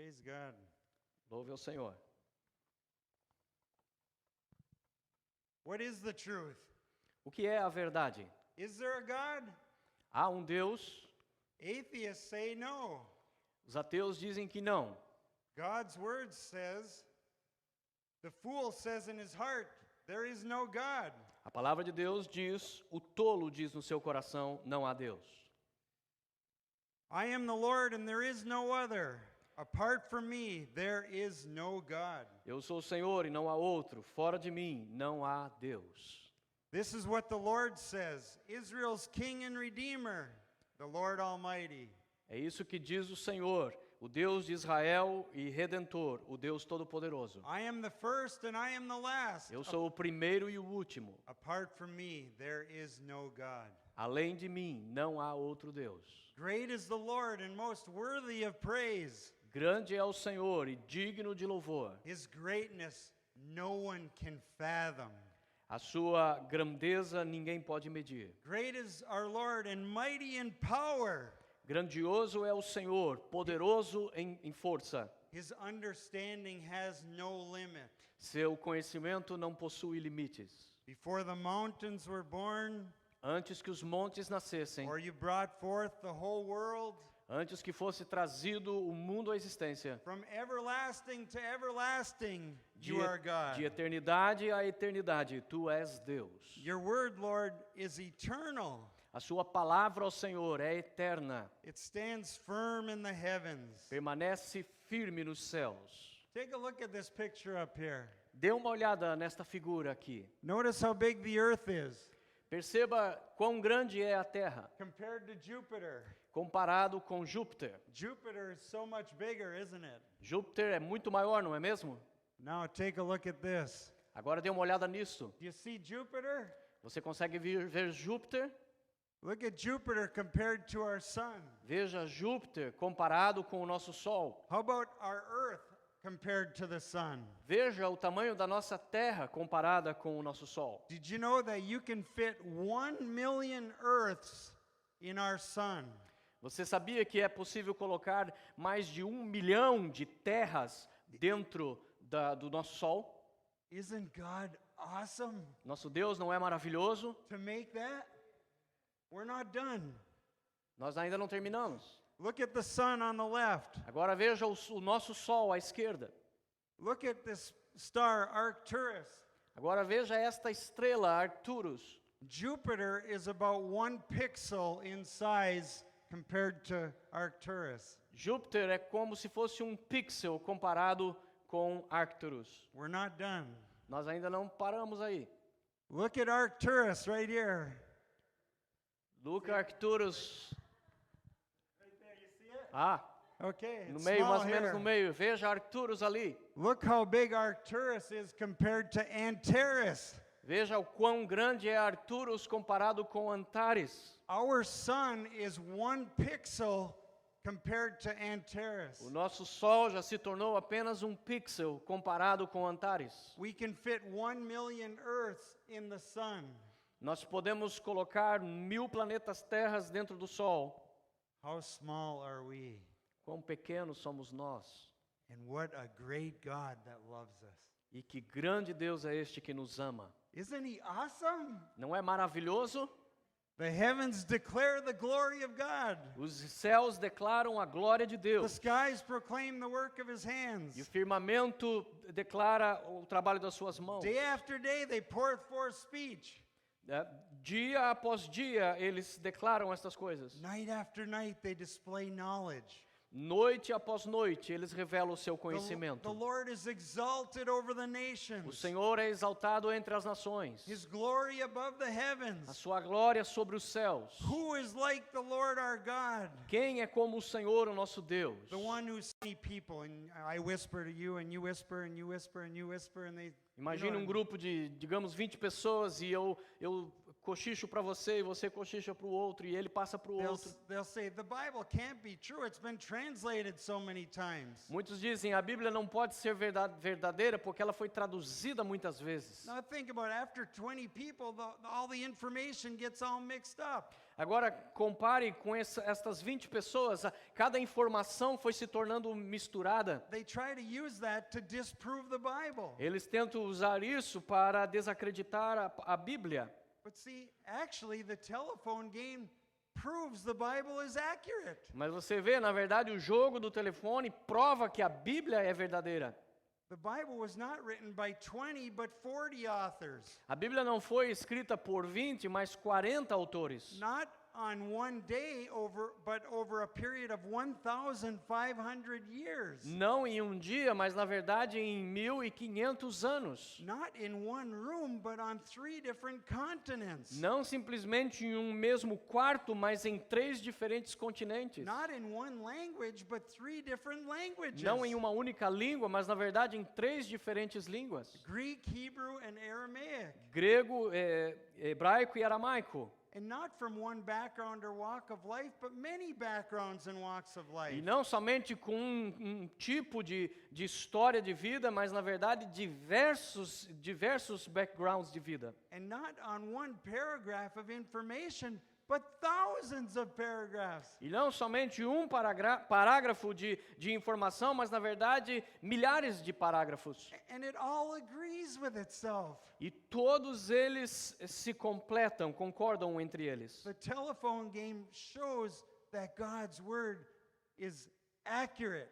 Praise God. Louve ao Senhor. What is the truth? O que é a verdade? Is there a God? Há um Deus? Atheists say no. Os ateus dizem que não. God's word says, the fool says in his heart, there is no God. A palavra de Deus diz, o tolo diz no seu coração, não há Deus. I am the Lord and there is no other. Apart from me, there is no God. Eu sou o Senhor e não há outro. Fora de mim, não há Deus. This is what the Lord says, Israel's King and Redeemer, the Lord Almighty. É isso que diz o Senhor, o Deus de Israel e Redentor, o Deus Todo-Poderoso. I am the first and I am the last. Eu sou o primeiro e o último. Apart from me, there is no God. Além de mim, não há outro Deus. Great is the Lord and most worthy of praise. Grande é o Senhor e digno de louvor. His greatness no one can fathom. A sua grandeza ninguém pode medir. Great is our Lord and mighty in power. Grandioso é o Senhor, poderoso em força. His understanding has no limit. Seu conhecimento não possui limites. Before the mountains were born, Antes que os montes nascessem, or you brought forth the whole world, antes que fosse trazido o mundo à existência, from everlasting to everlasting, you are God. de eternidade a eternidade, tu és Deus. Your word, Lord, is eternal. A sua palavra ao Senhor é eterna, It stands firm in the heavens. permanece firme nos céus. Take a look at this picture up here. Dê uma olhada nesta figura aqui. Notice how big the earth is Perceba quão grande é a Terra, compared to Jupiter. comparado com Júpiter. Jupiter is so much bigger, isn't it? Júpiter é muito maior, não é mesmo? Now take a look at this. Agora dê uma olhada nisso. Do you see Jupiter? Você consegue ver Júpiter? Look at Jupiter compared to our sun. Veja Júpiter comparado com o nosso Sol. How about our earth compared to the sun? Veja o tamanho da nossa Terra comparada com o nosso Sol. Did you know that you can fit 1 million earths in our sun? Você sabia que é possível colocar mais de 1 milhão de terras dentro do nosso Sol? Isn't God awesome Nosso Deus não é maravilhoso? to make that? We're not done. Nós ainda não terminamos. Look at the sun on the left. Agora veja o nosso Sol à esquerda. Look at this star Arcturus. Agora veja esta estrela Arcturus. Jupiter is about 1 pixel in size compared to Arcturus. Júpiter é como se fosse um pixel comparado com Arcturus. We're not done. Nós ainda não paramos aí. Look at Arcturus right here. Look Arcturus. Right there, you see it? Ah, Okay, no it's meio, small mais ou menos here. no meio. Veja Arcturus ali. Look how big Arcturus is compared to Antares. Veja o quão grande é Arcturus comparado com Antares. Our sun is 1 pixel compared to Antares. O nosso Sol já se tornou apenas um pixel comparado com Antares. We can fit 1 million Earths in the sun. Nós podemos colocar 1000 planetas terras dentro do Sol. How small are we? Quão pequenos somos nós. And what a great God that loves us. E que grande Deus é este que nos ama. Isn't he awesome? Não é maravilhoso? The heavens declare the glory of God. Os céus declaram a glória de The Deus. skies proclaim the work of his hands. E o firmamento declara o trabalho das suas mãos. Day after day they pour forth speech. Dia após dia eles declaram estas coisas. Night after night they display knowledge. Noite após noite eles revelam o seu The conhecimento. Lord is exalted over the O nations. Senhor é exaltado entre as nações. His glory above the A heavens. sua glória sobre os céus. Who is like the Lord our God? Quem é como o Senhor, o nosso Deus? The one who's many people, and I whisper to you, and you whisper, and you whisper, and you whisper, and they. Imagine um grupo de, digamos, 20 pessoas e eu cochicho para você e você cochicha para o outro e ele passa para o outro. They'll say, the Bible can't be true. It's been translated so many times. Muitos dizem a Bíblia não pode ser verdadeira porque ela foi traduzida muitas vezes. Now think about it. After 20 people, all the information gets all mixed up. Agora compare com estas 20 pessoas, cada informação foi se tornando misturada. They try to use that to disprove the Bible. Eles tentam usar isso para desacreditar a Bíblia. But see, actually the telephone game proves the Bible is accurate. Mas você vê, na verdade, o jogo do telefone prova que a Bíblia é verdadeira. The Bible was not written by 20 but 40 authors. A Bíblia não foi escrita por 20, mas 40 autores. Not on one day but over a period of 1,500 years. Não em um dia, mas na verdade em 1500 anos. Not in one room but on 3 different continents. Não simplesmente em um mesmo quarto, mas em 3 diferentes continentes. Not in one language but 3 different languages. Não em uma única língua, mas na verdade em 3 diferentes línguas. Greek, Hebrew and Aramaic. Grego, hebraico e aramaico. And not from one background or walk of life, but many backgrounds and walks of life. E não somente com um tipo de história de vida, mas na verdade diversos backgrounds de vida. And not on one paragraph of information, but thousands of paragraphs. E não somente um parágrafo de informação, mas na verdade milhares de parágrafos. And it all agrees with itself. E todos eles se completam, concordam entre eles. The telephone game shows that God's word is accurate.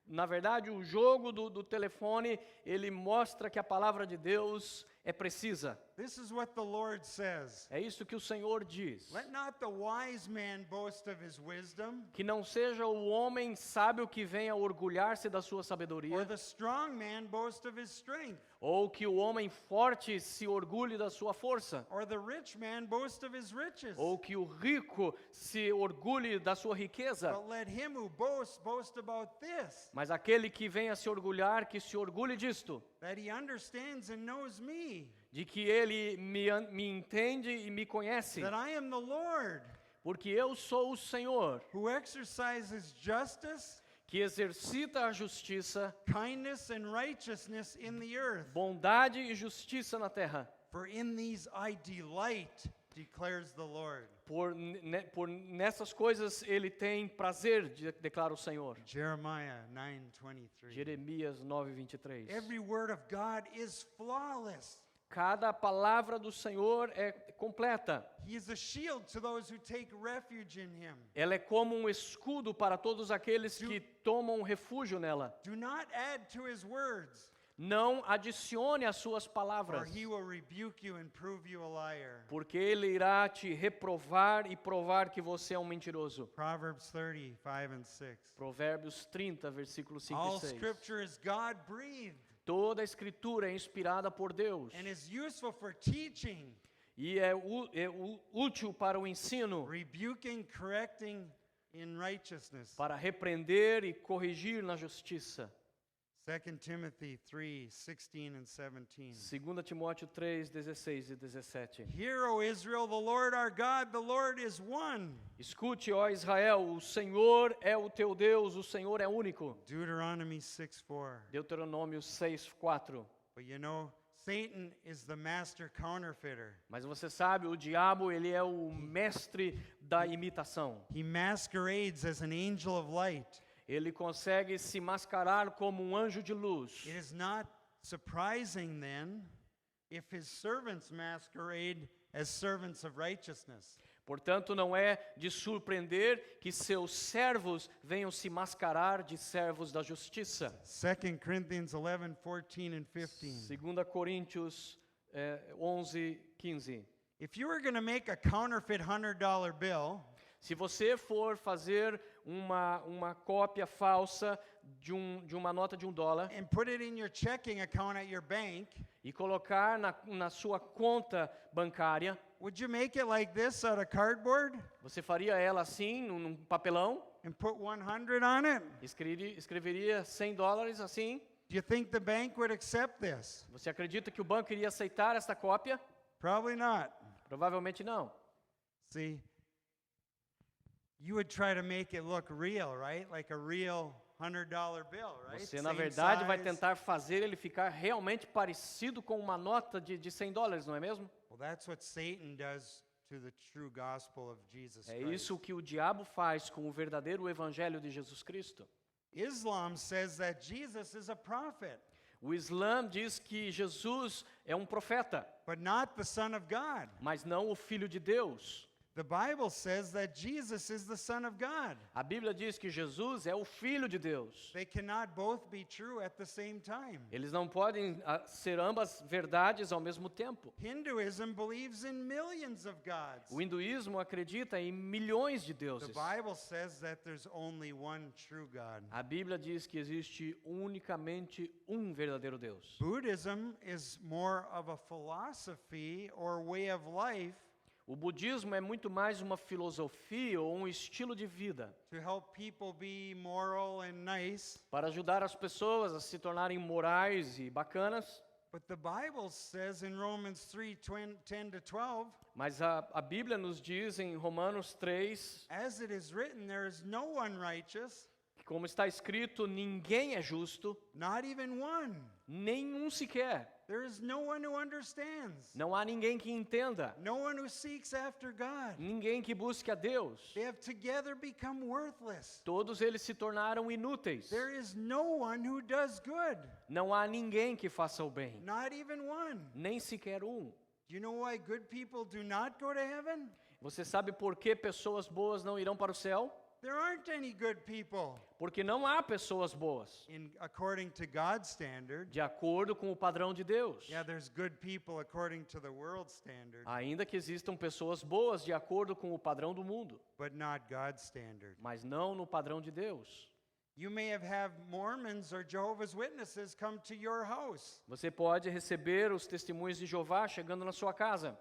Na verdade, o jogo do telefone, ele mostra que a palavra de Deus é precisa. This is what the Lord says. É isso que o Senhor diz. Let not the wise man boast of his wisdom, Que não seja o homem sábio que venha orgulhar-se da sua or sabedoria, the strong man boast of his strength, ou que o homem forte se orgulhe da sua força, or the rich man boast of his riches. ou que o rico se orgulhe da sua riqueza. But let him who boasts boast about this, Mas aquele que venha se orgulhar, que se orgulhe disto, that he understands and knows me, de que ele me entende e me conhece, that I am the Lord, porque eu sou o Senhor, who exercises justice, que exercita a justiça, kindness, and righteousness in the earth. bondade e justiça na terra. For in these I delight, declares the Lord. Por nessas coisas ele tem prazer, declara o Senhor. Jeremiah 9:23. Jeremias 9:23. Every word of God is flawless. Cada palavra do Senhor é completa. He is a shield to those who take refuge in him. Ela é como um escudo para todos aqueles que tomam refúgio nela. Do not add to his words, Não adicione as suas or palavras, he will rebuke you and prove you a liar. porque ele irá te reprovar e provar que você é um mentiroso. Proverbs 30:5-6. Provérbios 30, versículos 5 All e 6. scripture is God-breathed Toda a escritura é inspirada por Deus and is useful for teaching, e é útil para o ensino, rebuking, correcting in righteousness. para repreender e corrigir na justiça. 2 Timothy 3:16 and 17. 2 Timóteo 3, 16 e 17. Hear, O Israel, the Lord our God, the Lord is one. Escute, ó Israel, o Senhor é o teu Deus, o Senhor é único. Deuteronomy 6:4. Deuteronômio 6, 4. But you know, Satan is the master counterfeiter. Mas você sabe, o diabo, ele é o mestre da imitação. He masquerades as an angel of light. Ele consegue se mascarar como um anjo de luz. It is not surprising then if his servants masquerade as servants of righteousness. Portanto, não é de surpreender que seus servos venham se mascarar de servos da justiça. 2 Corinthians 11:14 and 15. 2 Coríntios 11, 15. If you were going to make a counterfeit $100 bill, Se você for fazer uma cópia falsa de uma nota de $1 and put it in your checking account at your bank, e colocar na sua conta bancária, would you make it like this out of cardboard você faria ela assim, num papelão, and put 100 on it? escreveria $100 assim? Do you think the bank would accept this? Você acredita que o banco iria aceitar esta cópia? Probably not. Provavelmente não. See, you would try to make it look real, right? Like a real $100 bill, right? Você, na Same verdade, vai size. tentar fazer ele ficar realmente parecido com uma nota de $100, não é mesmo? Well, that's what Satan does to the true gospel of Jesus É Christ. isso que o diabo faz com o verdadeiro evangelho de Jesus Cristo. Islam says that Jesus is a prophet, O Islã diz que Jesus é um profeta, but not the Son of God. mas não o Filho de Deus. The Bible says that Jesus is the Son of God. A Bíblia diz que Jesus é o Filho de Deus. They cannot both be true at the same time. Eles não podem ser ambas verdades ao mesmo tempo. Hinduism believes in millions of gods. O hinduísmo acredita em milhões de The deuses. Bible says that there's only one true God. A Bíblia diz que existe unicamente um verdadeiro Deus. Buddhism is more of a philosophy or way of life O budismo é muito mais uma filosofia ou um estilo de vida to help people be moral and nice. para ajudar as pessoas a se tornarem morais e bacanas. But the Bible says in Romans 3:10 to 12, Mas a Bíblia nos diz em Romanos 3, as it is written, there is no one righteous, que como está escrito, ninguém é justo, not even one. nenhum sequer. There is no one who understands, Não há ninguém que entenda, no one who seeks after God. ninguém que busque a Deus. They have together become worthless. Todos eles se tornaram inúteis. There is no one who does good, Não há ninguém que faça o bem, not even one. nem sequer um. Do you know why good people do not go to heaven? Você sabe por que pessoas boas não irão para o céu? There aren't any good people. Porque não há pessoas boas, According to God's standard. de acordo com o padrão de Deus. Yeah, there's good people according to the world's standard, Ainda que existam pessoas boas de acordo com o padrão do mundo, but not God's standard. mas não no padrão de Deus. You may have Mormons or Jehovah's Witnesses come to your house. Você pode receber os testemunhos de Jeová chegando na sua casa.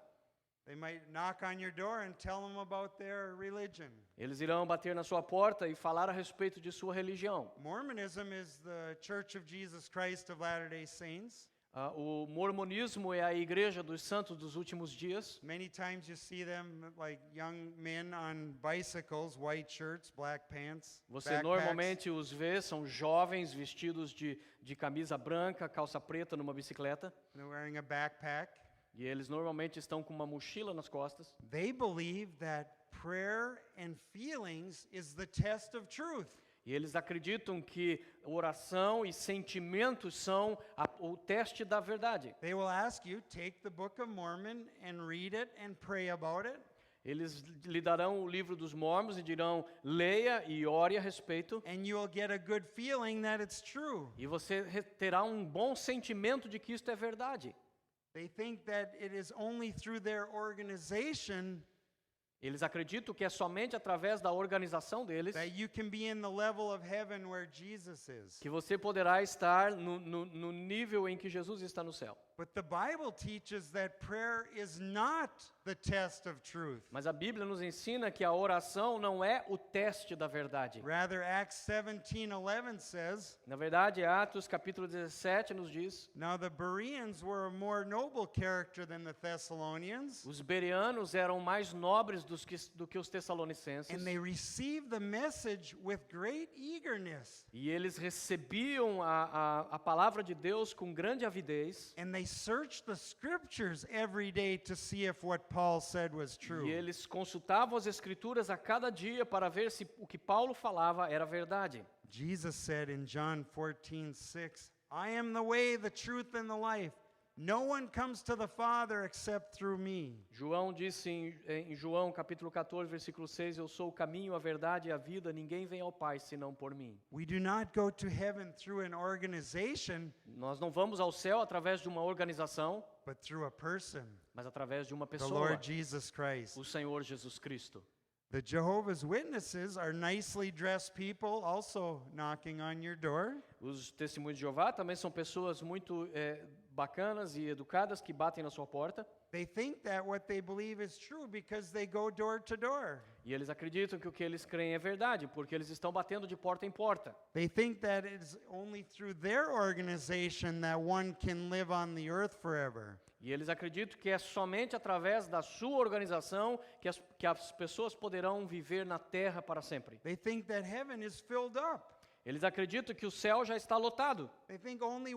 They might knock on your door and tell them about their religion. Eles irão bater na sua porta e falar a respeito de sua religião. Mormonism is the Church of Jesus Christ of Latter-day Saints. O mormonismo é a igreja dos santos dos últimos dias. Many times you see them like young men on bicycles, white shirts, black pants, Você backpacks. normalmente os vê, são jovens vestidos de camisa branca, calça preta numa bicicleta. They're wearing a backpack. E eles normalmente estão com uma mochila nas costas. They believe that prayer and feelings is the test of truth. E eles acreditam que oração e sentimentos são o teste da verdade. They will ask you, take the Book of Mormon and read it and pray about it. Eles lhe darão o livro dos Mormons e dirão, leia e ore a respeito. And you will get a good feeling that it's true. E você terá um bom sentimento de que isto é verdade. They think that it is only through their organization Eles acreditam que é somente através da organização deles that you can be in the level of heaven where Jesus is. que você poderá estar no nível em que Jesus está no céu. But the Bible teaches that prayer is not the test of truth. Mas a Bíblia nos ensina que a oração não é o teste da verdade. Rather, Acts 17:11 says, Na verdade, Atos capítulo 17 nos diz: now the Bereans were a more noble character than the Thessalonians, os bereanos eram mais nobres do que os tessalonicenses, and they received the message with great eagerness. e eles recebiam a palavra de Deus com grande avidez, And they searched the scriptures every day to see if what Paul said was true. e eles consultavam as escrituras a cada dia para ver se o que Paulo falava era verdade. Jesus said in John 14:6, I am the way, the truth, and the life. No one comes to the Father except through me. João disse em João capítulo 14, versículo 6, eu sou o caminho, a verdade e a vida, ninguém vem ao Pai senão por mim. We do not go to heaven through an organization, Nós não vamos ao céu através de uma organização, but through a person, mas através de uma the pessoa, Lord Jesus Christ. o Senhor Jesus Cristo. The Jehovah's Witnesses are nicely dressed people also knocking on your door. Os testemunhos de Jeová também são pessoas muito bacanas e educadas que batem na sua porta. They think that what they believe is true because they go door to door. E eles acreditam que o que eles creem é verdade, porque eles estão batendo de porta em porta. They think that it's only through their organization that one can live on the earth forever. E eles acreditam que é somente através da sua organização que as pessoas poderão viver na terra para sempre. They think that heaven is filled up. Eles acreditam que o céu já está lotado. They think only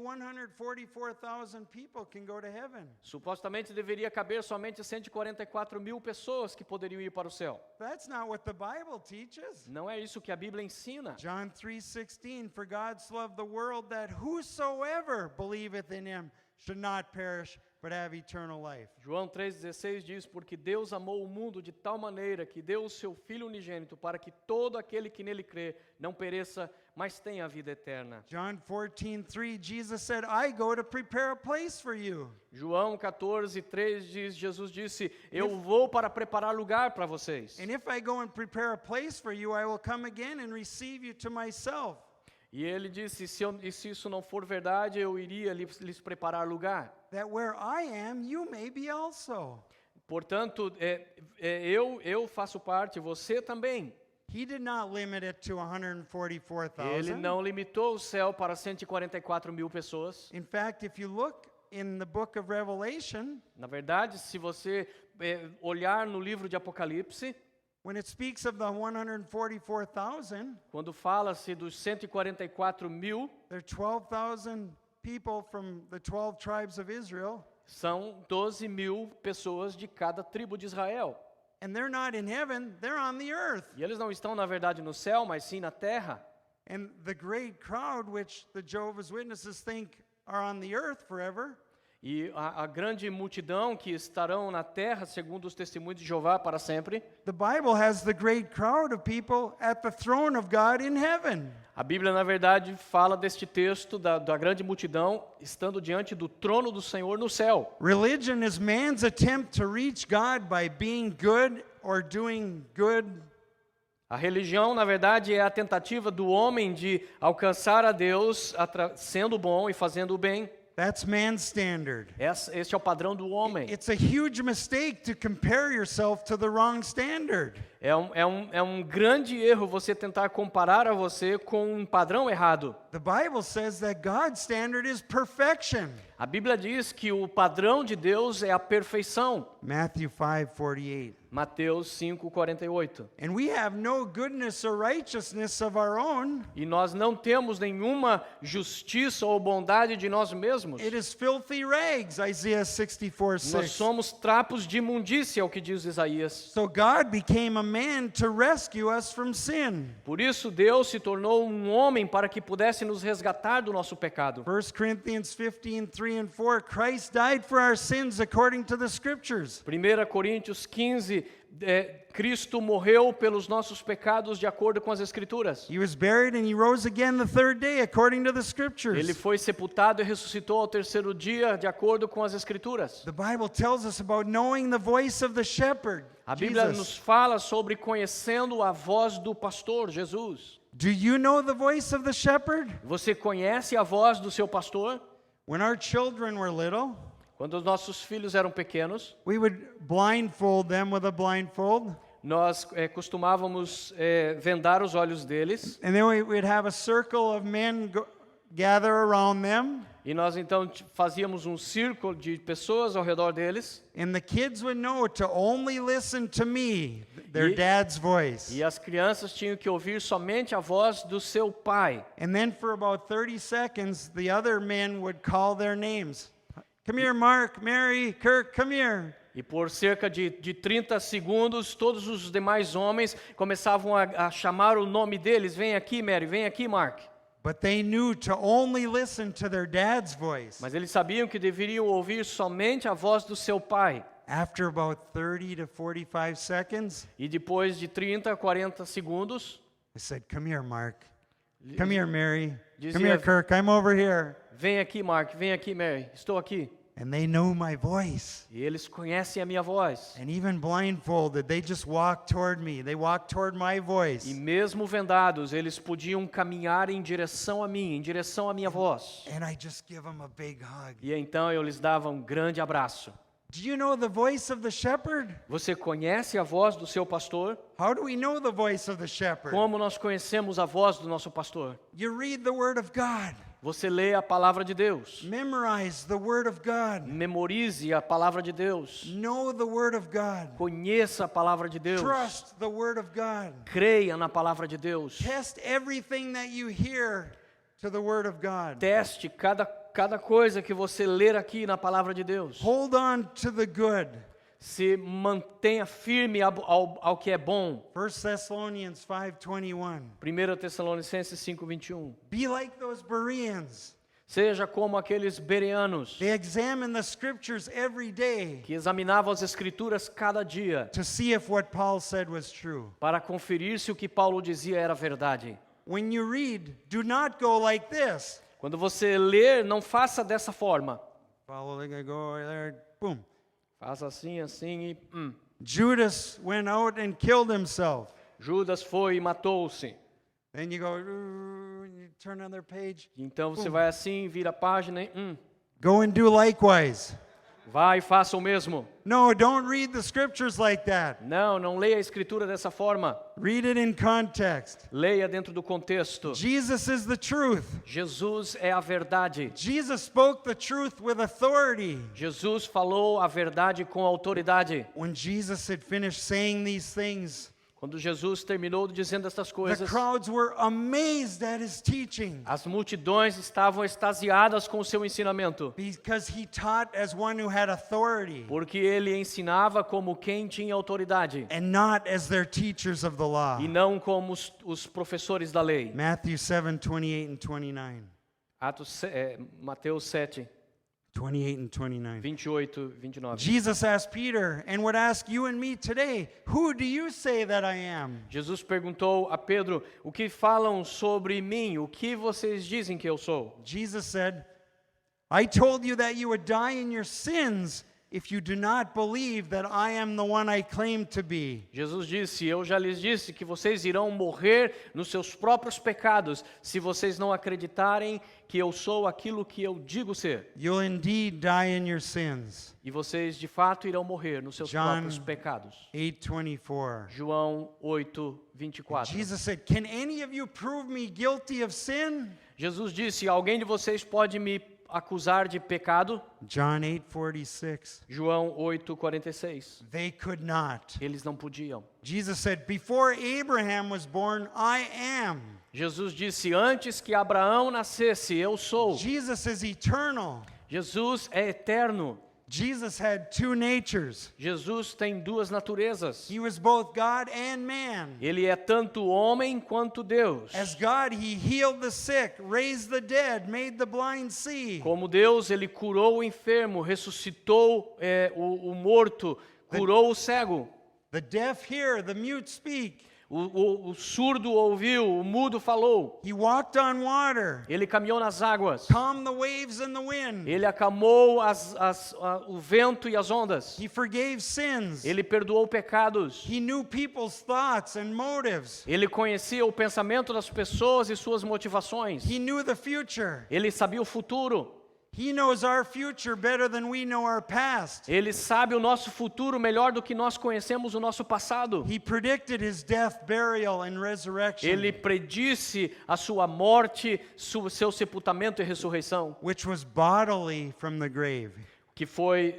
144,000 people can go to heaven. Supostamente deveria caber somente 144 mil pessoas que poderiam ir para o céu. That's not what the Bible teaches. Não é isso que a Bíblia ensina. John 3:16, for God so loved the world that whosoever believeth in him should not perish, but have eternal life. João 3,16 diz, porque Deus amou o mundo de tal maneira que deu o seu Filho unigênito para que todo aquele que nele crê não pereça, mas tenha a vida eterna. John 14:3, Jesus said, I go to prepare a place for you. João 14:3 diz, Jesus disse, eu vou para preparar lugar para vocês. And if I go and prepare a place for you, I will come again and receive you to myself. E ele disse, se isso não for verdade, eu iria lhes preparar lugar. That where I am, you may be also. Portanto, eu faço parte, você também. He did not limit it to Ele 144,000. não limitou o céu para 144 mil pessoas. In fact, if you look in the book of Revelation, Na verdade, se você olhar no livro de Apocalipse, when it speaks of the 144,000, quando fala-se dos 144 mil, there are 12,000 people from the 12 tribes of Israel, são 12 mil pessoas de cada tribo de Israel. and they're not in heaven, they're on the earth. E eles não estão, na verdade, no céu, mas sim na terra. And the great crowd, which the Jehovah's Witnesses think are on the earth forever, E a grande multidão que estarão na terra, segundo os testemunhos de Jeová, para sempre. the Bible has the great crowd of people at the throne of God in heaven. A Bíblia, na verdade, fala deste texto da grande multidão estando diante do trono do Senhor no céu. Religion is man's attempt to reach God by being good or doing good. A religião, na verdade, é a tentativa do homem de alcançar a Deus sendo bom e fazendo o bem. That's man's standard. Este é o padrão do homem. It's a huge mistake to compare yourself to the wrong standard. É um grande erro você tentar comparar a você com um padrão errado. The Bible says that God's standard is perfection. A Bíblia diz que o padrão de Deus é a perfeição. Matthew 5:48. Mateus 5:48. And we have no goodness or righteousness of our own. E nós não temos nenhuma justiça ou bondade de nós mesmos. It is filthy rags, Isaiah Nós 64:6. somos trapos de imundícia, é o que diz Isaías. So God became a man to rescue us from sin. Por isso Deus se tornou um homem para que pudesse nos resgatar do nosso pecado. 1 Corinthians 15:3 and 4, Christ died for our sins according to the scriptures. 1 Coríntios 15, Cristo morreu pelos nossos pecados de acordo com as Escrituras. He was buried and he rose again the third day according to the scriptures. Ele foi sepultado e ressuscitou ao terceiro dia de acordo com as Escrituras. The Bible tells us about knowing the voice of the shepherd. A Bíblia Jesus. nos fala sobre conhecendo a voz do pastor, Jesus. Do you know the voice of the shepherd? Você conhece a voz do seu pastor? When our children were little, Quando os nossos filhos eram pequenos, we would blindfold them with a blindfold. nós costumávamos vendar os olhos deles. And then we'd have a circle of men gather around them. E nós então fazíamos um círculo de pessoas ao redor deles. And the kids would know to only listen to me, their E- dad's voice. E as crianças tinham que ouvir somente a voz do seu pai. And then for about 30 seconds, the other men would call their names. Come here, Mark, Mary, Kirk, come here. E por cerca de 30 segundos, todos os demais homens começavam a chamar o nome deles. Vem aqui, Mary, vem aqui, Mark. But they knew to only listen to their dad's voice. Mas eles sabiam que deveriam ouvir somente a voz do seu pai. After about 30 to 45 seconds, E depois de 30 a 40 segundos, I said, come here, Mark. Come here, Mary. Come Dizia- here, Kirk. I'm over here. vem aqui, Mark, vem aqui, Mary, estou aqui. And they know my voice. E eles conhecem a minha voz. And even blindfolded, they just walk toward me. They walk toward my voice. E mesmo vendados, eles podiam caminhar em direção a mim, em direção à minha voz. And I just give them a big hug. E então eu lhes dava um grande abraço. Do you know the voice of the shepherd? Você conhece a voz do seu pastor? How do we know the voice of the shepherd? Como nós conhecemos a voz do nosso pastor? You read the word of God. Você lê a palavra de Deus. Memorize the word of God. Memorize a palavra de Deus. Know the word of God. Conheça a palavra de Deus. Trust the word of God. Creia na palavra de Deus. Test everything that you hear to the word of God. Teste cada coisa que você ler aqui na palavra de Deus. Hold on to the good. Se mantenha firme ao que é bom. 1 Thessalonians 5:21. 1 Tessalonicenses 5:21. Be like those Bereans. Seja como aqueles bereanos They examine the scriptures every day que examinavam as escrituras cada dia to see if what Paul said was true. para conferir se o que Paulo dizia era verdade. When you read, do not go like this. Quando você ler, não faça dessa forma. Follow, they go there, boom. Faça assim, assim e Judas went out and killed himself. Judas foi e matou-se. Then you go, you turn another page. Então você vai assim, vira a página e Go and do likewise. vai e faça o mesmo. No, don't read the scriptures like that. Não leia a escritura dessa forma. Read it in context. Leia dentro do contexto. Jesus is the truth. Jesus é a verdade. Jesus spoke the truth with authority. Jesus falou a verdade com autoridade. When Jesus had finished saying these things, Quando Jesus terminou dizendo estas the coisas, crowds were amazed at his teaching as multidões estavam extasiadas com o seu ensinamento, because he taught as one who had authority porque ele ensinava como quem tinha autoridade and not as their teachers of the law. e não como os professores da lei. Matthew 7:28 and 29. Mateus 7, 28 and 29. 28, 29. Jesus asked Peter and would ask you and me today, who do you say that I am? Jesus perguntou a Pedro, o que falam sobre mim? O que vocês dizem que eu sou? Jesus said, I told you that you would die in your sins if you do not believe that I am the one I claim to be. Jesus disse, eu já lhes disse que vocês irão morrer nos seus próprios pecados se vocês não acreditarem que eu sou aquilo que eu digo ser. You'll indeed die in your sins. E vocês de fato irão morrer nos seus John próprios pecados. 8:24. João 8, 24. Jesus said, can any of you prove me guilty of sin? Jesus disse, alguém de vocês pode me acusar de pecado? John 8:46. João 8, 46. They could not. Eles não podiam. Jesus said, before Abraham was born, I am. Jesus disse, antes que Abraão nascesse, eu sou. Jesus is eternal. Jesus é eterno. Jesus had two natures. Jesus tem duas naturezas. He was both God and man. Ele é tanto homem quanto Deus. As God, he healed the sick, raised the dead, made the blind see. Como Deus, ele curou o enfermo, ressuscitou o morto, curou o cego. The deaf hear, the mute speak. O surdo ouviu, o mudo falou. He walked on water, Ele caminhou nas águas. calmed the waves and the wind. Ele acalmou o vento e as ondas. He forgave sins. Ele perdoou pecados. He knew people's thoughts and motives. Ele conhecia o pensamento das pessoas e suas motivações. He knew the future. Ele sabia o futuro. He knows our future better than we know our past. Ele sabe o nosso futuro melhor do que nós conhecemos o nosso passado. He predicted his death, burial, and resurrection, Ele predisse a sua morte, seu sepultamento e ressurreição, which was bodily from the grave. que foi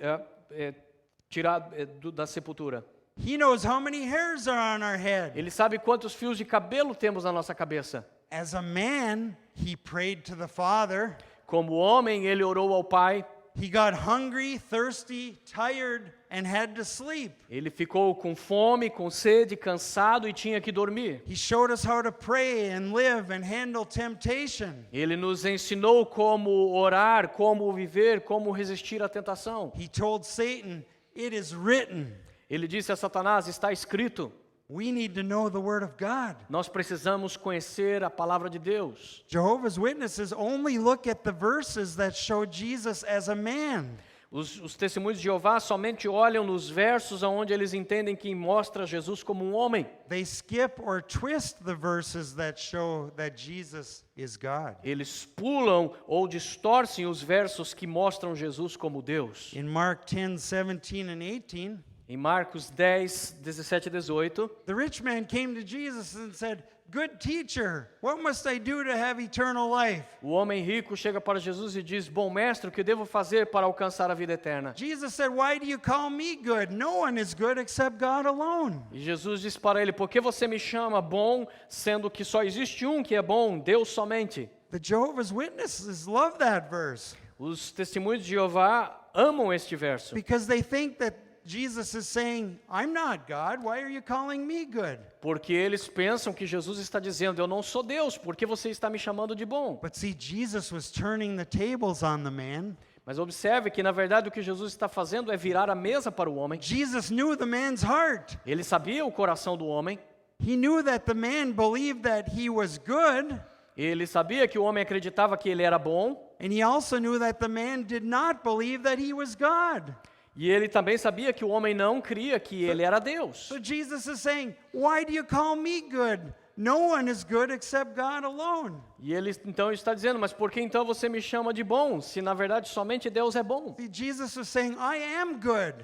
tirado da sepultura. He knows how many hairs are on our head. Ele sabe quantos fios de cabelo temos na nossa cabeça. As a man, he prayed to the Father. Como homem, ele orou ao Pai. He got hungry, thirsty, tired, and had to sleep. Ele ficou com fome, com sede, cansado e tinha que dormir. He showed us how to pray and live and handle temptation. Ele nos ensinou como orar, como viver, como resistir à tentação. He told Satan, it is written. Ele disse a Satanás, está escrito. We need to know the Word of God. Nós precisamos conhecer a palavra de Deus. Jehovah's Witnesses only look at the verses that show Jesus as a man. Os testemunhos de Jeová somente olham nos versos onde eles entendem que mostra Jesus como um homem. They skip or twist the verses that show that Jesus is God. Eles pulam ou distorcem os versos que mostram Jesus como Deus. In Mark 10, 17 and 18, Em Marcos 10, 17 e 18, the rich man came to Jesus and said, "Good teacher, what must I do to have eternal life?" o homem rico chega para Jesus e diz: Bom mestre, o que devo fazer para alcançar a vida eterna? Jesus said, "Why do you call me good? No one is good except God alone." E Jesus diz para ele: Por que você me chama bom, sendo que só existe um que é bom, Deus somente? The Jehovah's Witnesses love that verse Os testemunhos de Jeová amam este verso, because they think that Jesus is saying, "I'm not God. Why are you calling me good?" porque eles pensam que Jesus está dizendo: Eu não sou Deus, por que você está me chamando de bom? But see, Jesus was turning the tables on the man. Mas observe que, na verdade, o que Jesus está fazendo é virar a mesa para o homem. Jesus knew the man's heart. Ele sabia o coração do homem. He knew that the man believed that he was good, Ele sabia que o homem acreditava que ele era bom. and he also knew that the man did not believe that he was God. E ele também sabia que o homem não cria que ele era Deus. So Jesus is saying, "Why do you call me good? No one is good except God alone." E ele então está dizendo: Mas por que então você me chama de bom, se na verdade somente Deus é bom? See, Jesus was saying, "I am good,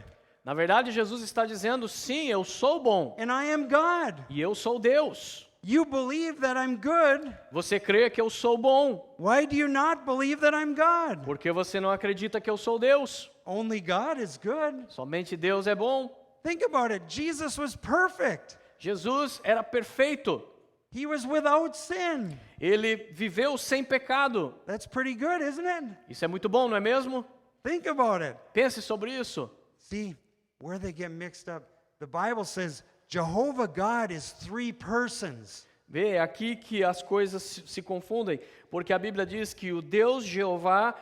Na verdade, Jesus está dizendo: Sim, eu sou bom and I am God. e eu sou Deus. You believe that I'm good. Você crê que eu sou bom, Why do you not believe that I'm God?" porque você não acredita que eu sou Deus. Only God is good. Somente Deus é bom. Think about it. Jesus was perfect. Jesus era perfeito. He was without sin. Ele viveu sem pecado. That's pretty good, isn't it? Isso é muito bom, não é mesmo? Think about it. Pense sobre isso. See, where they get mixed up. The Bible says Jehovah God is three persons. Vê, é aqui que as coisas se confundem, porque a Bíblia diz que o Deus Jeová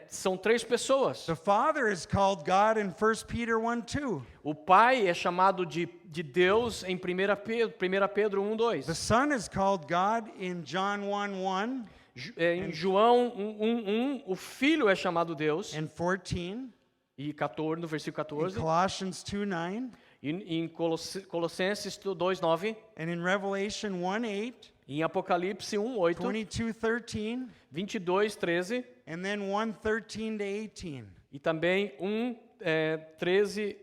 são três pessoas. The Father is called God in 1 Peter 1:2. O Pai é chamado de Deus em 1 Pedro 1:2. The Son is called God in John 1:1 Em João 1:1, o Filho é chamado Deus, and 14. e 14, no versículo In 14, Colossians 2:9 e em Colossenses 2:9, and in Revelation 1:8, em Apocalipse 1:8, 22:13, 22:13 and then 1:13 to 18. e também 1:13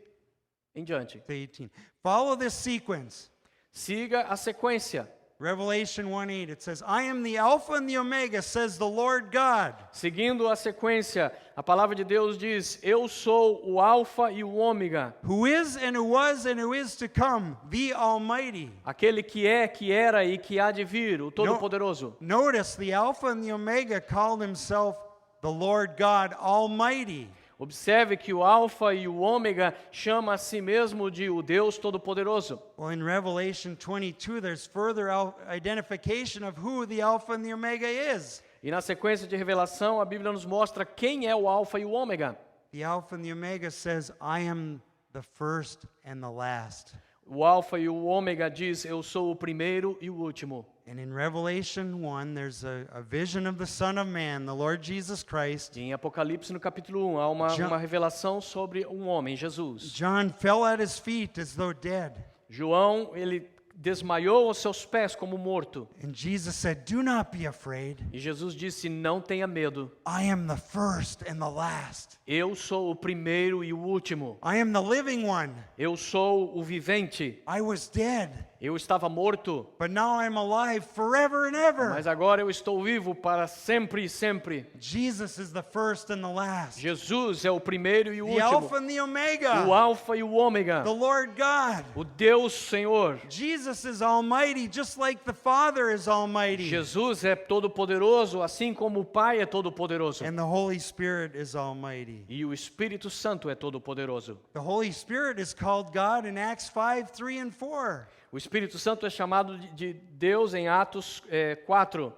em diante. To 18. Follow this sequence. Siga a sequência. Revelation 1:8, it says, "I am the Alpha and the Omega, says the Lord God." Seguindo a sequência, a palavra de Deus diz: Eu sou o Alfa e o Ômega, Who is and who was and who is to come, the Almighty. aquele que é, que era e que há de vir, o Todo-Poderoso. Notice the Alpha and the Omega called himself the Lord God Almighty. Observe que o Alfa e o Ômega chama a si mesmo de o Deus Todo-Poderoso. Well, in Revelation 22, there's further identification of who the Alpha and the Omega is. E na sequência de revelação, a Bíblia nos mostra quem é o Alfa e o Ômega. The Alpha and the Omega says, "I am the first and the last." O Alfa e o Ômega diz: Eu sou o primeiro e o último. And in Revelation 1, there's a vision of the Son of Man, the Lord Jesus Christ. E em Apocalipse, no capítulo 1, há uma revelação sobre um homem, Jesus. John fell at his feet as though dead. João, ele desmaiou aos seus pés como morto. And Jesus said, "Do not be afraid. E Jesus disse: Não tenha medo. I am the first and the last. Eu sou o primeiro e o último. I am the living one. Eu sou o vivente. I was dead, Eu estava morto, but now I'm alive forever and ever." mas agora eu estou vivo para sempre e sempre. Jesus is the first and the last. Jesus é o primeiro e o The Alpha último. and the O Omega. Alfa e o Ômega. The Lord God. O Deus Senhor. Jesus is almighty just like the Father is almighty. Jesus é todo-poderoso, assim como o Pai é todo-poderoso. And the Holy Spirit is almighty. E o Espírito Santo é todo-poderoso. The Holy Spirit is called God in Acts 5, 3 and 4. O Espírito Santo é chamado de Deus em Atos 4.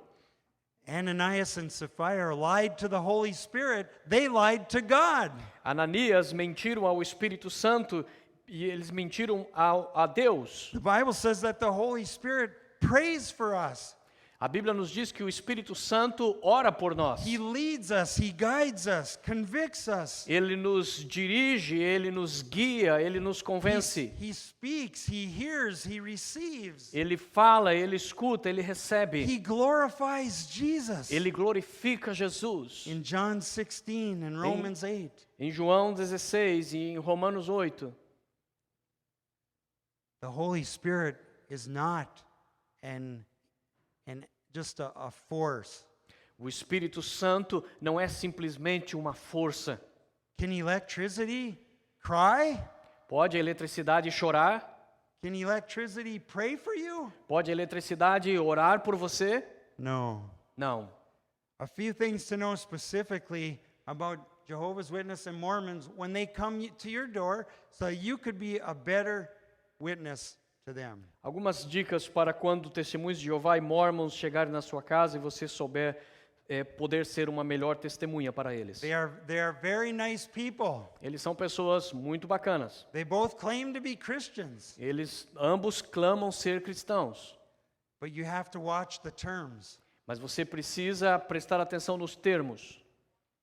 Ananias and Sapphira lied to the Holy Spirit. They lied to God. Ananias mentiram ao Espírito Santo e eles mentiram a Deus. The Bible says that the Holy Spirit prays for us. A Bíblia nos diz que o Espírito Santo ora por nós. He leads us, He guides us, convicts us. Ele nos dirige, ele nos guia, ele nos convence. He speaks, He hears, He receives. Ele fala, ele escuta, ele recebe. He glorifies Jesus. Ele glorifica Jesus. In John 16 and Romans 8. Em João 16 e em Romanos 8. The Holy Spirit is not just a force. O Espírito Santo não é simplesmente uma força. Can electricity cry? Pode a eletricidade chorar? Can electricity pray for you? Pode a eletricidade orar por você? No. Não. A few things to know specifically about Jehovah's Witnesses and Mormons when they come to your door so you could be a better witness to them. Algumas dicas para quando testemunhos de Jeová e Mormons chegarem na sua casa e você souber poder ser uma melhor testemunha para eles. They are very nice people. Eles são pessoas muito bacanas. They both claim to be Christians, Eles ambos clamam ser cristãos. but you have to watch the terms. Mas você precisa prestar atenção nos termos.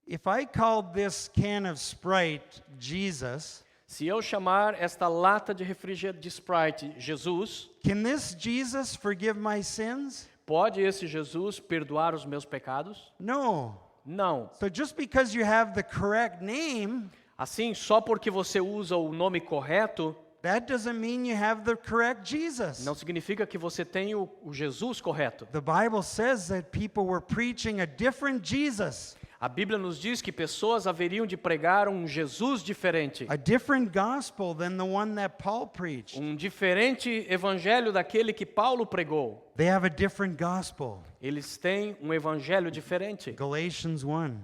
If I called this can of Sprite Jesus, Se eu chamar esta lata de refrigerante de Sprite Jesus, can this Jesus forgive my sins? pode esse Jesus perdoar os meus pecados? No. Não. So just because you have the correct name, Assim, só porque você usa o nome correto, that doesn't mean you have the correct Jesus. não significa que você tem o Jesus correto. The Bible says that people were preaching a different Jesus, A Bíblia nos diz que pessoas haveriam de pregar um Jesus diferente, a different gospel than the one that Paul preached. um diferente evangelho daquele que Paulo pregou. They have a different gospel. Eles têm um evangelho diferente. Galatians 1.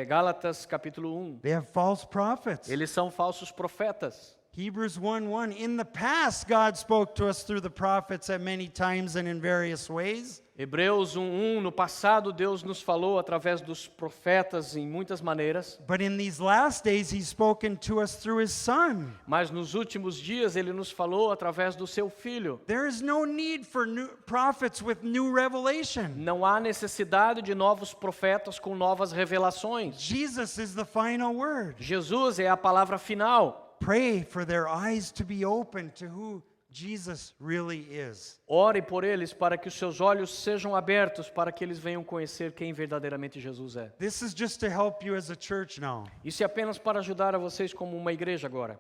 Gálatas capítulo 1. They have false prophets. Eles são falsos profetas. Hebrews 1:1. In the past, God spoke to us through the prophets at many times and in various ways. Hebreus 1:1, no passado Deus nos falou através dos profetas em muitas maneiras, But in these last days, He's spoken to us through His Son. mas nos últimos dias Ele nos falou através do seu Filho. There is no need for new prophets with new revelation. Não há necessidade de novos profetas com novas revelações. Jesus is the final word. Jesus é a palavra final. Pray for their eyes to be open to who Jesus really is. Ore por eles para que os seus olhos sejam abertos para que eles venham conhecer quem verdadeiramente Jesus é. This is just to help you as a church now. Isso é apenas para ajudar a vocês como uma igreja agora.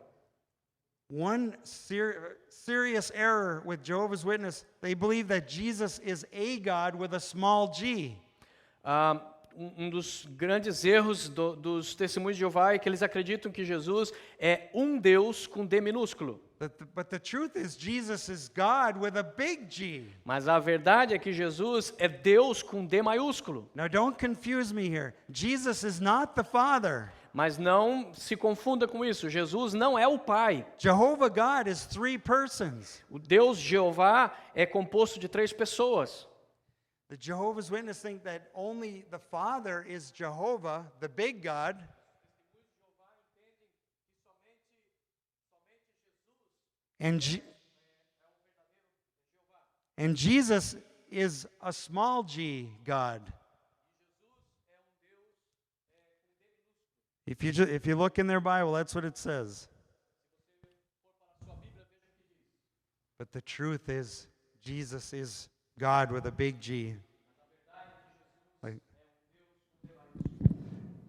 One serious error with Jehovah's Witnesses, they believe that Jesus is a God with a small g. Um dos grandes erros dos testemunhos de Jeová é que eles acreditam que Jesus é um Deus com D minúsculo. But the truth is Jesus is God with a big G. Mas a verdade é que Jesus é Deus com D maiúsculo. Now don't confuse me here. Jesus is not the Father. Mas não se confunda com isso. Jesus não é o Pai. Jehovah God is 3 persons. O Deus Jeová é composto de 3 pessoas. The Jehovah's Witnesses think that only the Father is Jehovah, the big God. And Jesus is a small g God. If you look in their Bible, that's what it says. But the truth is, Jesus is God with a big G.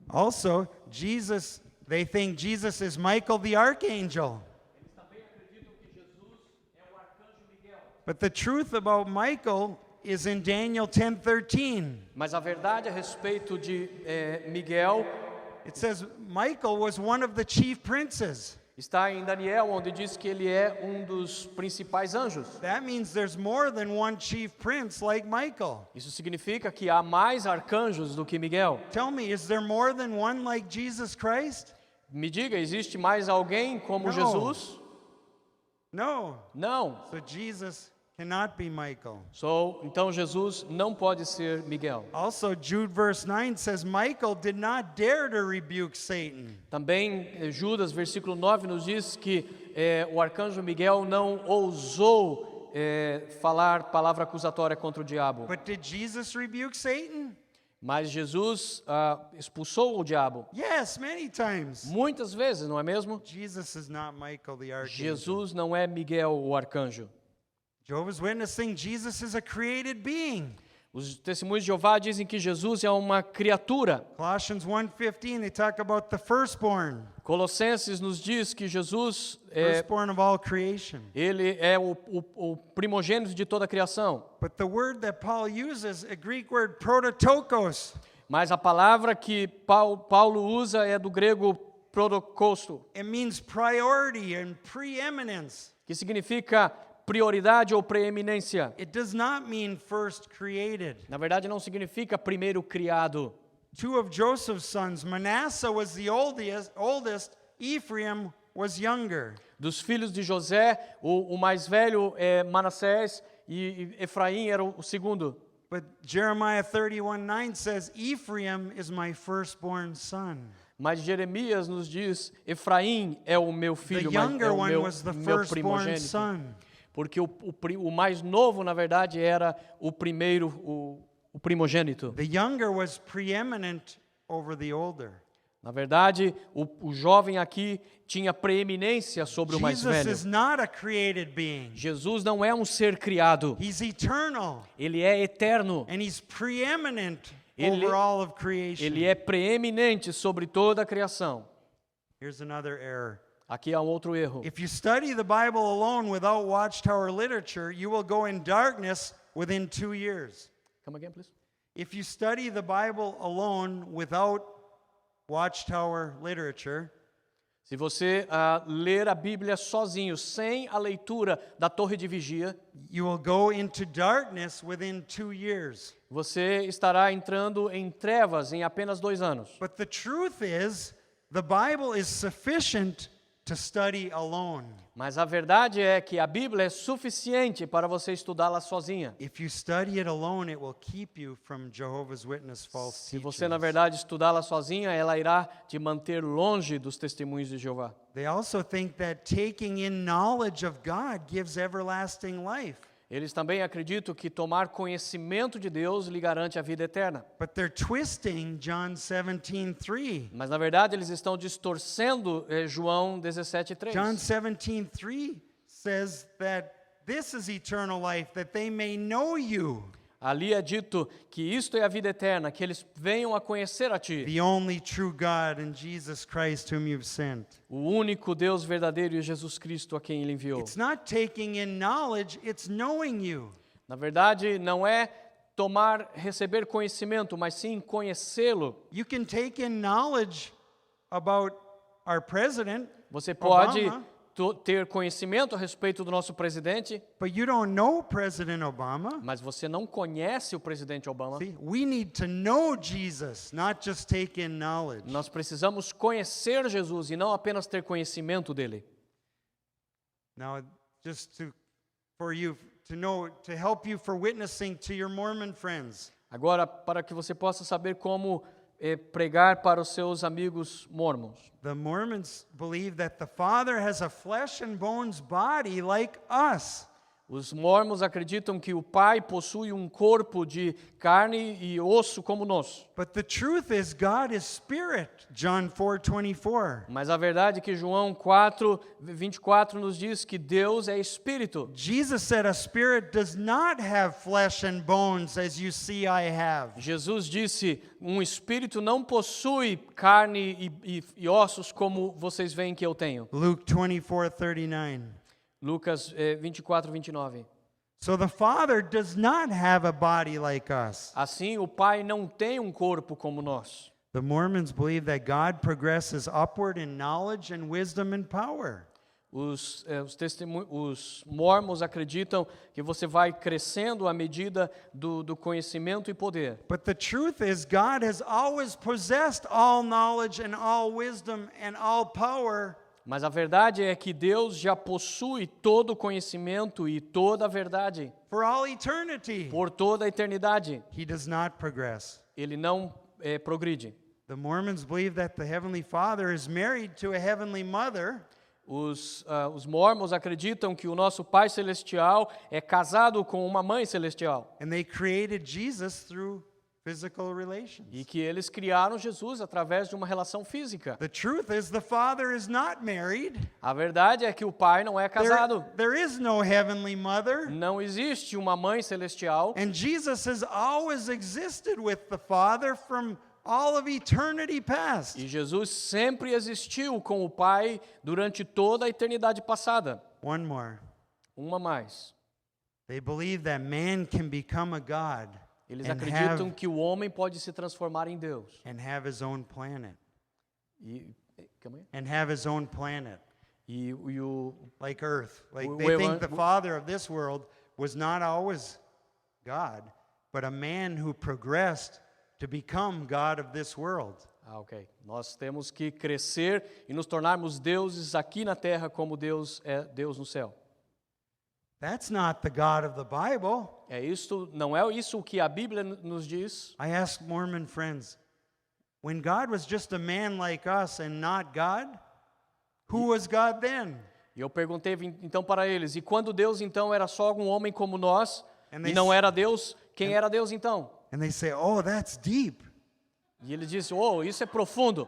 Also, Jesus, they think Jesus is Michael the Archangel. But the truth about Michael is in Daniel 10:13. Mas a verdade a respeito de Miguel It says Michael was one of the chief princes. está em Daniel, onde diz que ele é um dos principais anjos. That means there's more than one chief prince like Michael. Isso significa que há mais arcanjos do que Miguel. Tell me, is there more than one like Jesus Christ? Me diga, existe mais alguém como Não. Jesus? No. Não. So Jesus cannot be Michael. Então Jesus não pode ser Miguel. Also, Jude verse 9 says Michael did not dare to rebuke Satan. Também Judas, versículo 9, nos diz que o arcanjo Miguel não ousou falar palavra acusatória contra o diabo. But did Jesus rebuke Satan? Mas Jesus expulsou o diabo Yes, many times. muitas vezes, não é mesmo? Jesus is not Michael the archangel. Jesus não é Miguel, o arcanjo. Jehovah's Witnessing, Jesus is a created being. Os testemunhos de Jeová dizem que Jesus é uma criatura. Colossians 1:15, they talk about the firstborn. Colossenses nos diz que Jesus Firstborn of all creation. ele é o primogênito de toda a criação. But the word that Paul uses, a Greek word prototokos, Mas a palavra que Paulo usa é do grego protokosto, it means priority and preeminence. que significa prioridade ou preeminência. It does not mean first created. Na verdade, não significa primeiro criado. Two of Joseph's sons, Manasseh was the oldest, Ephraim was younger. Dos filhos de José, o mais velho é Manassés e Efraim era o segundo. But Jeremiah 31:9 says, Ephraim is my firstborn son. Mas Jeremias nos diz, Efraim é o meu The filho, é younger o one meu was the primogênito. firstborn son. Porque o mais novo, na verdade, era o primeiro, o primogênito. The younger was preeminent over the older. Na verdade, o jovem aqui tinha preeminência sobre o mais Jesus velho. is not a created being. Jesus não é um ser criado. He's eternal. Ele é eterno. And he's preeminent Ele- over all of creation. Ele é preeminente sobre toda a criação. Here's another error. Aqui há um outro erro. If you study the Bible alone without Watchtower literature, you will go in darkness within 2 years. Come again, please. If you study the Bible alone without Watchtower literature, Se você ler a Bíblia sozinho, sem a leitura da Torre de Vigia, you will go into darkness within 2 years. você estará entrando em trevas em apenas 2 anos. But the truth is, the Bible is sufficient to study alone. Mas a verdade é que a Bíblia é suficiente para você estudá-la sozinha. If you study it alone, it will keep you from Jehovah's Witness false Se você, teachings. na verdade, estudá-la sozinha, ela irá te manter longe dos testemunhos de Jeová. They also think that taking in knowledge of God gives everlasting life. Eles também acreditam que tomar conhecimento de Deus lhe garante a vida eterna. But they're twisting John 17:3. Mas, na verdade, eles estão distorcendo João 17:3. John 17:3 says that this is eternal life, that they may know you, Ali é dito que isto é a vida eterna, que eles venham a conhecer a Ti, the only true God, and Jesus Christ whom you've sent. o único Deus verdadeiro e Jesus Cristo a quem Ele enviou. It's not taking in knowledge, it's knowing you. Na verdade, não é receber conhecimento, mas sim conhecê-lo. You can take in knowledge about our president, Você pode Obama, ter conhecimento a respeito do nosso presidente, but you don't know President Obama. mas você não conhece o presidente Obama. See, we need to know Jesus, not just take in knowledge. Nós precisamos conhecer Jesus e não apenas ter conhecimento dele. Now, just for you to know, to help you for witnessing to your Mormon friends. Agora, para que você possa saber como pregar para os seus amigos mormons. The Mormons believe that the Father has a flesh and bones body like us. Os mormons acreditam que o Pai possui um corpo de carne e osso como nós. But the truth is God is spirit, John 4:24. Mas a verdade é que João 4:24 nos diz que Deus é espírito. Jesus said a spirit does not have flesh and bones as you see I have. Jesus disse, um espírito não possui carne e ossos como vocês veem que eu tenho. Luke 24:39. Lucas 24:29. So the Father does not have a body like us. Assim, o Pai não tem um corpo como nós. The Mormons believe that God progresses upward in knowledge and wisdom and power. Os mormons acreditam que você vai crescendo à medida do conhecimento e poder. But the truth is God has always possessed all knowledge and all wisdom and all power. Mas a verdade é que Deus já possui todo o conhecimento e toda a verdade For all eternity. por toda a eternidade. He does not progress. Ele não progride. The Mormons believe that the Heavenly Father is married to a Heavenly Mother. Os mormons acreditam que o nosso Pai Celestial é casado com uma mãe celestial. And they created Jesus through physical relations. E que eles criaram Jesus através de uma relação física. The truth is the Father is not married. A verdade é que o Pai não é casado. There is no heavenly mother. Não existe uma mãe celestial. And Jesus has always existed with the Father from all of eternity past. E Jesus sempre existiu com o Pai durante toda a eternidade passada. One more. Uma mais. They believe that man can become a God Eles and acreditam que o homem pode se transformar em Deus. have his own planet. Calma aí. And have his own planet. E o Like Earth. Like We- they we think want- the father of this world was not always God, but a man who progressed to become God of this world. ok. Nós temos que crescer e nos tornarmos deuses aqui na terra como Deus é Deus no céu. That's not the God of the Bible. Não é isso o que a Bíblia nos diz. I ask Mormon friends, when God was just a man like us and not God, who was God then? E eu perguntei então para eles, e quando Deus então era só um homem como nós, And e they não s- era Deus, quem era Deus então? And they say, oh, that's deep. E ele disse, oh, isso é profundo.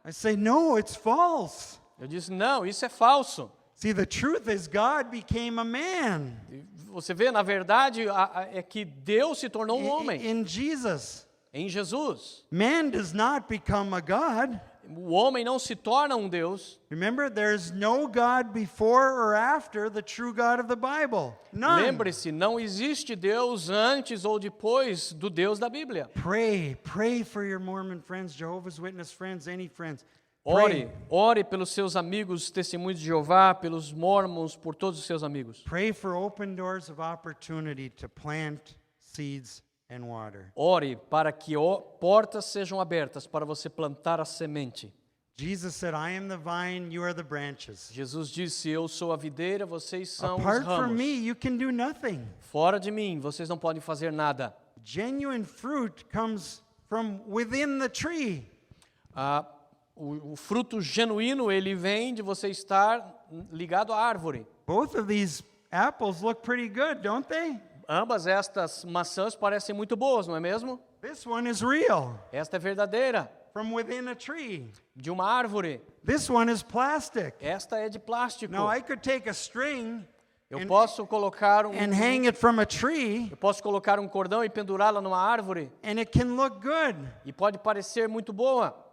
I say, no, it's false. Eu disse, não, isso é falso. See, the truth is God became a man E você vê, na verdade, é que Deus se tornou um homem in Jesus. em Jesus. Man does not become a God. O homem não se torna um Deus. Remember, there's no God before or after the true God of the Bible. None. Lembre-se, não existe Deus antes ou depois do Deus da Bíblia. Pray for your Mormon friends, Jehovah's Witness friends, any friends. Ore pelos seus amigos testemunhos de Jeová, pelos mormons, por todos os seus amigos. Pray for open doors of opportunity to plant seeds and water. Ore para que portas sejam abertas para você plantar a semente. Jesus said, I am the vine, you are the branches. Jesus disse, eu sou a videira, vocês são os Apart from ramos. me, you can do nothing. Fora de mim, vocês não podem fazer nada. Genuine fruit comes from within the tree. O fruto genuíno, ele vem de você estar ligado à árvore. Both of these apples look pretty good, don't they? Ambas estas maçãs parecem muito boas, não é mesmo? This one is real, Esta é verdadeira, from within a tree. de uma árvore. This one is plastic. Esta é de plástico. Now I could take a string Eu posso colocar and hang it from a tree, eu posso colocar um cordão e pendurá-la numa árvore and it can look good. e pode parecer muito boa.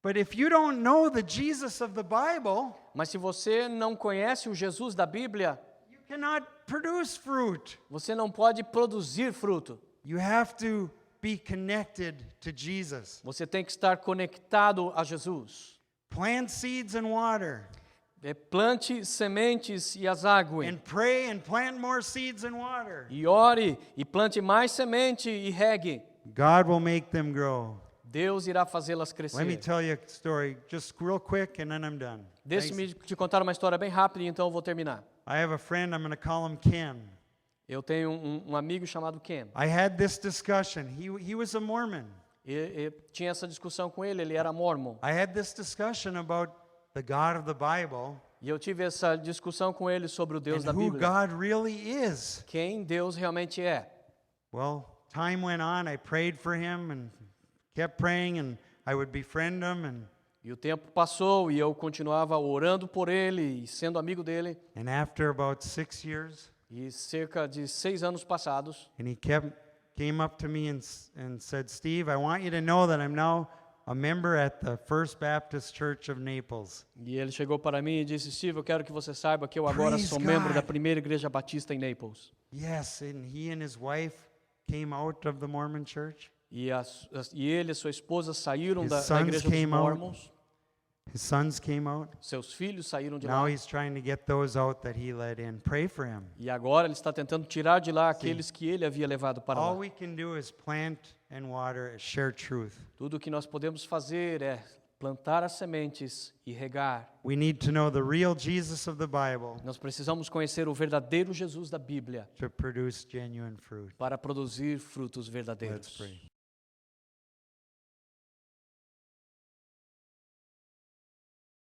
But if you don't know the Jesus of the Bible, Mas se você não conhece o Jesus da Bíblia, you cannot produce fruit. você não pode produzir fruto. You have to be connected to Jesus. Você tem que estar conectado a Jesus. Plant seeds and water, Plante sementes e as águas. and pray and plant more seeds and water. E ore e plante mais semente e regue. God will make them grow. Deus irá fazê-las Let me crescer. tell you a story, just real quick, and then I'm done. Deixe-me te contar uma história bem rápida e então eu vou terminar. I have a friend, I'm going to call him Ken. Eu tenho um amigo chamado Ken. I had this discussion. He was a Mormon. E tinha essa discussão com ele, ele era mormon. I had this discussion about the God of the Bible E eu tive essa discussão com ele sobre o Deus and da who Bíblia. God really is. Quem Deus realmente é. Well, time went on. I prayed for him and kept praying, and I would befriend him. E o tempo passou e eu continuava orando por ele e sendo amigo dele. And after about 6 years, E cerca de 6 anos passados, and he came up to me and said, Steve, I want you to know that I'm now a member at the First Baptist Church of Naples. e ele chegou para mim e disse, Steve, eu quero que você saiba que eu agora Praise sou membro God. da primeira igreja batista em Naples. Yes, and he and his wife came out of the Mormon church. E ele e sua esposa saíram His da sons igreja dos came out. mormons. His sons came out. Seus filhos saíram de Now lá. he's trying to get those out that he let in. Pray for him. E agora ele está tentando tirar de lá aqueles que ele havia levado para All lá. we can do is plant and water, share truth. Tudo o que nós podemos fazer é plantar as sementes e regar. We need to know the real Jesus of the Bible Nós precisamos conhecer o verdadeiro Jesus da Bíblia to produce genuine fruit. para produzir frutos Let's verdadeiros. pray.